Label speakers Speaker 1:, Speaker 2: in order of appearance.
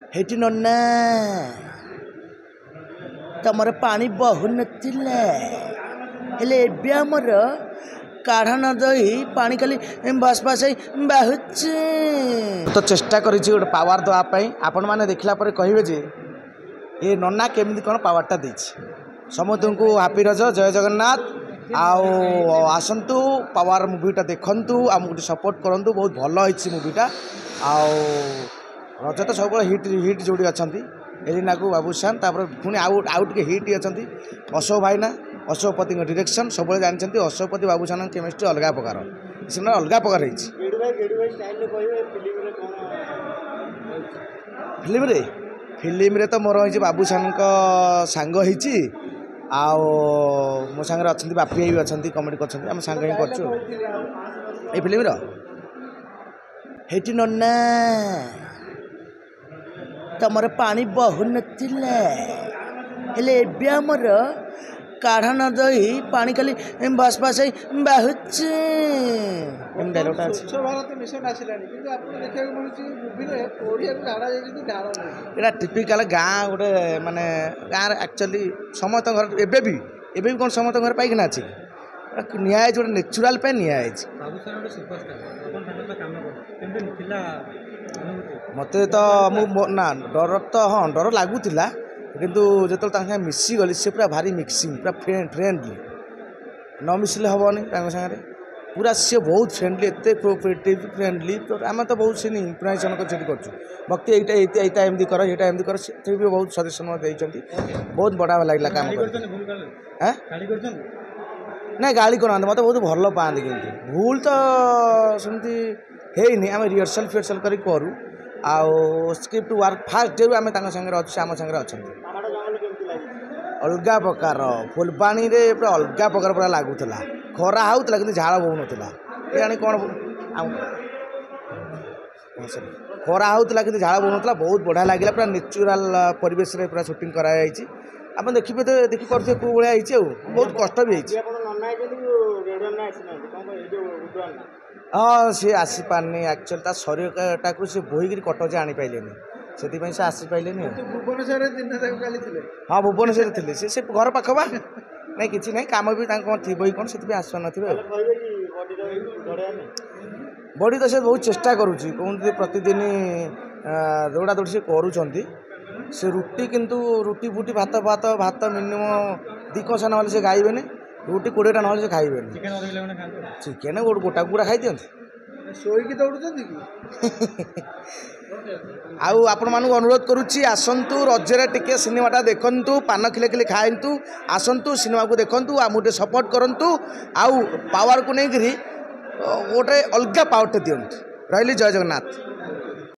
Speaker 1: Hattie नन्ना तमर पानी बहु नथिला हेले एबे हमर काढ़ा न दही पानी खाली बास बास बाहुच तो चेष्टा करिछि गोटे पावर दवा पई आपण माने देखला पर कहिबे जे ए नन्ना केमिति कोन पावरटा देछि समस्तଙ୍କୁ हैप्पी रज जय जगन्नाथ आओ आसंतु पावर मूवीटा देखंतु आमको सपोर्ट करंतु बहुत भल होइछि मूवीटा आओ रज तो सब हिट हिट जोड़ी अच्छा एलिना को बाबूशान तापर पुणी आउट के हिट अच्छा अशोक भाईना अशोकपति डिरेक्शन सब जानते अशोकपति बाबूशान केमिस्ट्री अलग प्रकार से अलग प्रकार फिल्म रे तो मोर हो बाबूशान सांग होती आओ मो सांगे अच्छा बापी भाई भी अच्छा कमेडी कर आम सांग ही कर फिल्म हेटी नन्ना तमर पानी बहु नथिला हेले एबे हमर काढ़ा न दही पानी खाली बास बास बाहुच डायलॉगटा
Speaker 2: स्वच्छ भारत मिशन आसिलानी किंतु आपण देखिया मिलुची मूवी रे ओडिया को झाड़ा जाई झाड़ नहीं
Speaker 1: एटा टिपिकल गाँ गोटे माने गाँ एक्चुअली समस्त घर एबे भी कोन समस्त घर पाइकना अछि निया है गोटे नेचुरल पे निया है
Speaker 2: बाबूशान गोटे सुपरस्टार अपन थाना काम केमते थिला
Speaker 1: मते तो ना डर तो हाँ डर लगुला किंतु जो मिसी गली से पूरा भारी मिक्सिंग पूरा फ्रेंडली न मिसिले हेनी सागर पूरा सी बहुत फ्रेंडली एत कोऑपरेटिव फ्रेंडली तो आम तो बहुत सीन इम्प्रोवाइजेशन कर भक्ति यहाँ एमती कर यहाँ एमती कर से भी बहुत सजेसन देती बहुत बढ़िया लगे काम ना गाड़ी करना मत बहुत भल पाते कि भूल तो सेमती है आम रिहर्सल फिहर्सल करूँ आउ स्क्रिप्ट वर्क फास्ट डे आम सागर अच्छे आम सागर अच्छा अलग प्रकार फुलबाणी रे पूरा अलग प्रकार पूरा लगुला खरा होता कि झाड़ बहु नाला ये कौन खरा होता कि झाड़ बहु नाला बहुत बढ़िया लगे पूरा नेचुराल परिवेश रे पूरा शूटिंग कराई आप देखिए तो देखिए कौ भाई बहुत कष्ट भी हाँ सी आसी पारनी एक्चुअली ता शरीरटा को सी बोहीकि कटक आनी पाइले से आसी पाइले हाँ भुवनेश्वर थे से घर पाख बा नहीं कि नहीं कम भी थी कौन से आस थे बड़ी तो से बहुत चेष्टा करुँची कहते प्रतिदिन दौड़ा दौड़ी से करुँच से रुटी किंतु रुटी फुटी भात भात भात मिनिमम 2 कसा ना से खाइबे रुटी 20टा ना से खाइबे चिकेन गोटा गुड़ा खाई दिखती
Speaker 2: शोईकी दौड़ुଛନ୍ତି
Speaker 1: आउ आपण मानू अनुरोध करुच्ची आसंतु रजरे टिके सिनेमाटा देखंतु पान खिले खिले खाएंतु आसंतु सिनेमा को देखंतु आमुटे सपोर्ट करंतु आउ पावर को नहीं गोटे अलग पावरटे दियंतु रही जय जगन्नाथ।